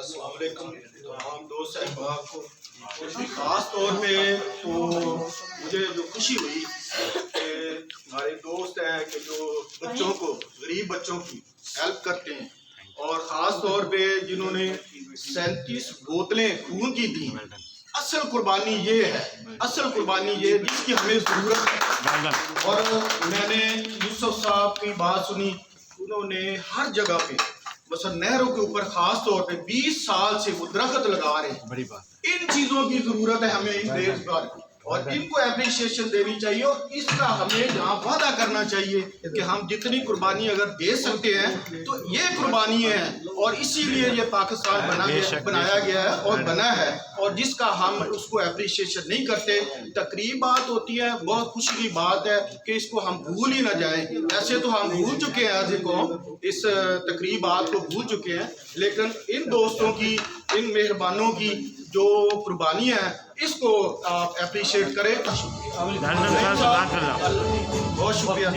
السلام علیکم تمام دوست احباب کو. خاص طور پہ تو مجھے جو خوشی ہوئی کہ ہمارے دوست ہیں کہ جو بچوں کو غریب بچوں کی ہیلپ کرتے ہیں اور خاص طور پہ جنہوں نے 37 بوتلیں خون کی دی. اصل قربانی یہ ہے، اصل قربانی یہ جس کی ہمیں ضرورت ہے. اور میں نے یوسف صاحب کی بات سنی، انہوں نے ہر جگہ پہ مثلا نہروں کے اوپر خاص طور پہ 20 سال سے وہ درخت لگا رہے ہیں. بڑی بات. ان چیزوں کی ضرورت ہے ہمیں اس دیش پر، اور ان کو اپریشیشن دینی چاہیے اور اس کا ہمیں جہاں وعدہ کرنا چاہیے کہ ہم جتنی قربانی اگر دے سکتے ہیں تو یہ قربانی ہے. اور اسی لیے یہ پاکستان بنایا گیا ہے اور بنا ہے، اور جس کا ہم اس کو اپریشیشن نہیں کرتے. تقریبات ہوتی ہیں، بہت خوشی کی بات ہے کہ اس کو ہم بھول ہی نہ جائیں. ایسے تو ہم بھول چکے ہیں، ایز اے قوم اس تقریبات کو بھول چکے ہیں، لیکن ان دوستوں کی، ان مہربانوں کی جو قربانی ہے اس کو آپ اپریشیٹ کریں. بہت شکریہ.